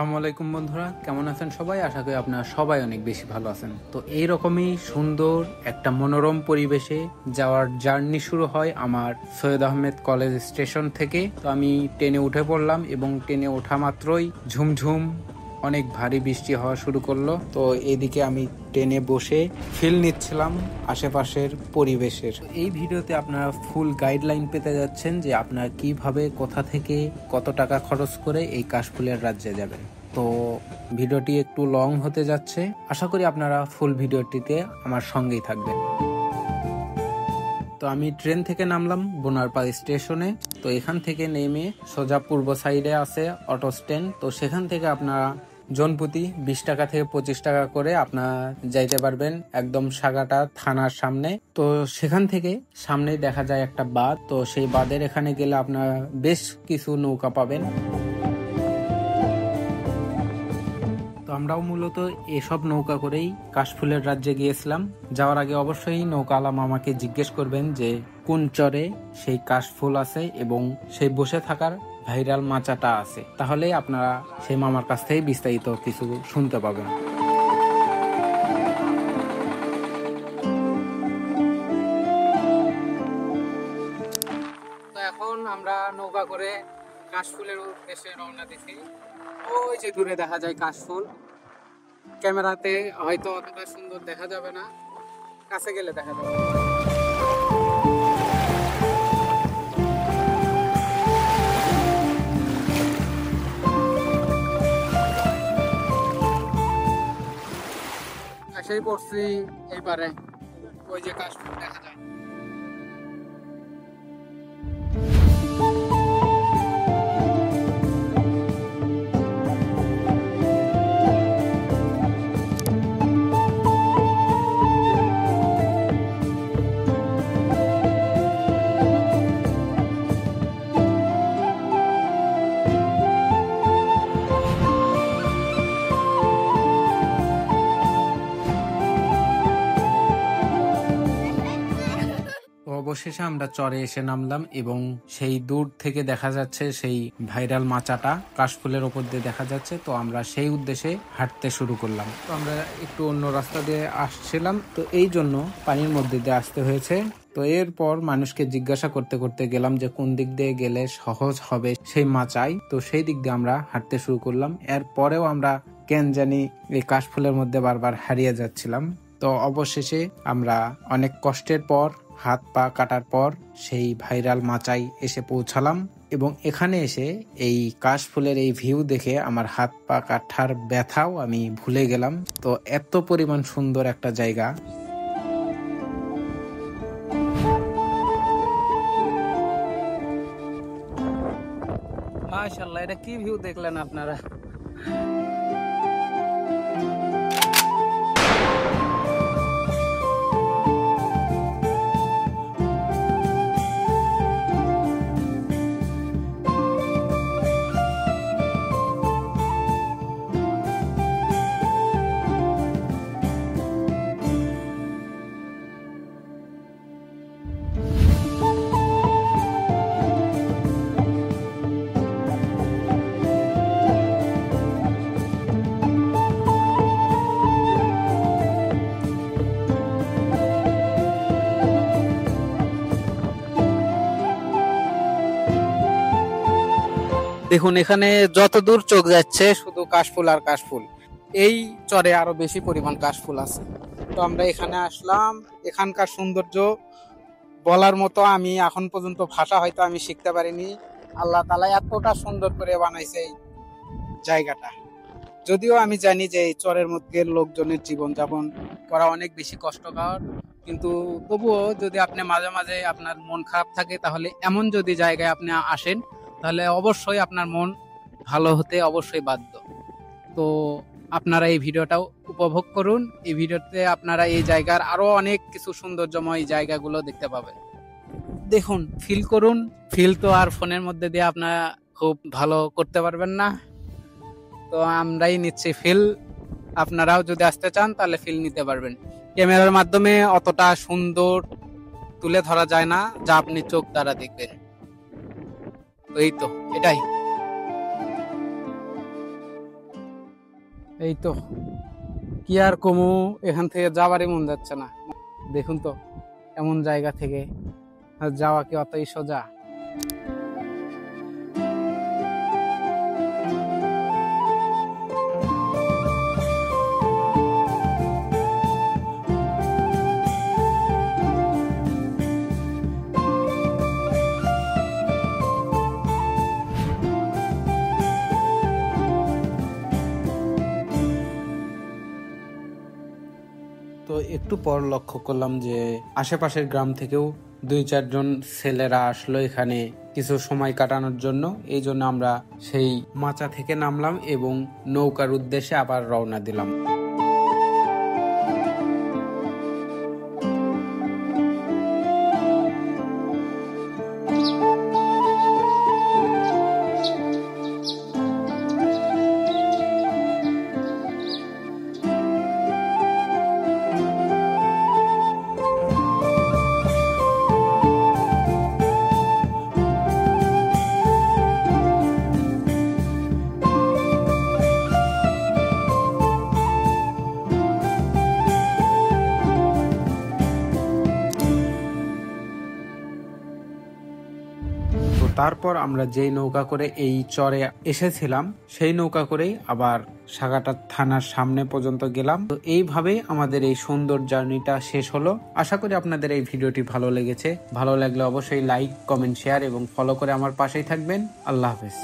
আসসালামু আলাইকুম বন্ধুরা, কেমন আছেন সবাই? আশা করি আপনারা সবাই অনেক বেশি ভালো আছেন। তো এইরকমই সুন্দর একটা মনোরম পরিবেশে যাওয়ার জার্নি শুরু হয় আমার সৈয়দ আহমেদ কলেজ স্টেশন থেকে। তো আমি ট্রেনে উঠে পড়লাম এবং ট্রেনে ওঠা মাত্রই ঝুমঝুম অনেক ভারী বৃষ্টি হওয়া শুরু করলো। তো এদিকে আমি ট্রেনে বসে ফিল নিচ্ছিলাম আশেপাশের পরিবেশের। এই ভিডিওতে আপনারা ফুল গাইডলাইন পেতে যাচ্ছেন যে আপনারা কিভাবে কোথা থেকে কত টাকা খরচ করে এই কাশফুলের রাজ্যে যাবেন। তো ভিডিওটি একটু লং হতে যাচ্ছে, আশা করি আপনারা ফুল ভিডিওটিতে আমার সঙ্গেই থাকবেন। তো আমি ট্রেন থেকে নামলাম বোনারপাড়া স্টেশনে। তো এখান থেকে নেমে সোজা পূর্ব সাইডে আছে অটো স্ট্যান্ড। তো সেখান থেকে আপনারা জনপ্রতি 20 টাকা থেকে 25 টাকা করে আপনারা যাইতে পারবেন একদম সাগাটা থানার সামনে। তো সেখান থেকে সামনে দেখা যায় একটা বাঁধ। তো সেই বাঁধের এখানে গেলে আপনারা বেশ কিছু নৌকা পাবেন। তো আমরাও মূলত এসব নৌকা করেই কাশফুলের রাজ্যে গিয়েছিলাম। যাওয়ার আগে অবশ্যই নৌকাওয়ালা মামাকে জিজ্ঞেস করবেন যে কোন চরে সেই কাশফুল আছে এবং সেই বসে থাকার ভাইরাল মাচাটা আছে, তাহলে আপনারা সেই মামার কাছ থেকে বিস্তারিত কিছু শুনতে পাবেন। তো এখন আমরা নৌকা করে কাশফুলের উদ্দেশ্যে রওনা দিছি। ওই যে দূরে দেখা যায় কাশফুল, ক্যামেরাতে হয়তো অতটা সুন্দর দেখা যাবে না, কাছে গেলে দেখা যাবে। সেই পড়ছি এইবারে, ওই যে কাশফুল দেখা যায়। অবশেষে আমরা চরে এসে নামলাম এবং সেই দূর থেকে দেখা যাচ্ছে সেই ভাইরাল মাচাটা কাশফুলের ওপর দিয়ে দেখা যাচ্ছে। তো আমরা সেই উদ্দেশ্যে হাঁটতে শুরু করলাম। তো আমরা একটু অন্য রাস্তা দিয়ে আসছিলাম, তো এই জন্য পানির মধ্যে দিয়ে আসতে হয়েছে। তো এরপর মানুষকে জিজ্ঞাসা করতে করতে গেলাম যে কোন দিক দিয়ে গেলে সহজ হবে সেই মাচায়। তো সেই দিক দিয়ে আমরা হাঁটতে শুরু করলাম। এরপরেও আমরা কেন জানি এই কাশফুলের মধ্যে বারবার হারিয়ে যাচ্ছিলাম। তো অবশেষে আমরা অনেক কষ্টের পর, হাত পা কাটার পর সেই ভাইরাল মাচায় এসে পৌঁছালাম এবং এখানে এসে এই কাশফুলের এই ভিউ দেখে আমার হাত পা কাটার ব্যথাও আমি ভুলে গেলাম। তো এত পরিমাণ সুন্দর একটা জায়গা। মাশাআল্লাহ, এটা কি ভিউ দেখলেন আপনারা? দেখুন, এখানে যত দূর চোখ যাচ্ছে শুধু কাশফুল আর কাশফুল। এই চরে আরো বেশি পরিমাণ কাশফুল আছে। তো আমরা এখানে আসলাম। এখানকার সৌন্দর্য বলার মতো আমি এখন পর্যন্ত ভাষা হয়তো আমি শিখতে পারিনি। আল্লাহ তাআলা এতটা সুন্দর করে বানাইছে এই জায়গাটা। যদিও আমি জানি যে এই চরের মধ্যে লোকজনের জীবনযাপন করা অনেক বেশি কষ্টকর, কিন্তু তবুও যদি আপনি মাঝে মাঝে আপনার মন খারাপ থাকে, তাহলে এমন যদি জায়গায় আপনি আসেন, তাহলে অবশ্যই আপনার মন ভালো হতে অবশ্যই বাধ্য। তো আপনারা এই ভিডিওটাও উপভোগ করুন। এই ভিডিওতে আপনারা এই জায়গার আরো অনেক কিছু সৌন্দর্যময় জায়গাগুলো দেখতে পাবেন। দেখুন, ফিল করুন। ফিল তো আর ফোনের মধ্যে দিয়ে আপনারা খুব ভালো করতে পারবেন না, তো আমরাই নিচ্ছি ফিল। আপনারাও যদি আসতে চান তাহলে ফিল নিতে পারবেন। ক্যামেরার মাধ্যমে অতটা সুন্দর তুলে ধরা যায় না যা আপনি চোখ দ্বারা দেখবেন। এই তো এটাই। এই তো কি আর কমু, এখান থেকে যাবারই মন যাচ্ছে না। দেখুন তো এমন জায়গা থেকে আর যাওয়া কি অতই সোজা? তো একটু পর লক্ষ্য করলাম যে আশেপাশের গ্রাম থেকেও 2-4 জন ছেলেরা আসলো এখানে কিছু সময় কাটানোর জন্য। এই জন্য আমরা সেই মাচা থেকে নামলাম এবং নৌকার উদ্দেশ্যে আবার রওনা দিলাম। তো তারপর আমরা যেই নৌকা করে এই চরে এসেছিলাম সেই নৌকা করেই আবার সাগাটা থানার সামনে পর্যন্ত গেলাম। তো এইভাবেই আমাদের এই সুন্দর জার্নিটা শেষ হলো। আশা করি আপনাদের এই ভিডিওটি ভালো লেগেছে। ভালো লাগলে অবশ্যই লাইক, কমেন্ট, শেয়ার এবং ফলো করে আমার পাশেই থাকবেন। আল্লাহ হাফেজ।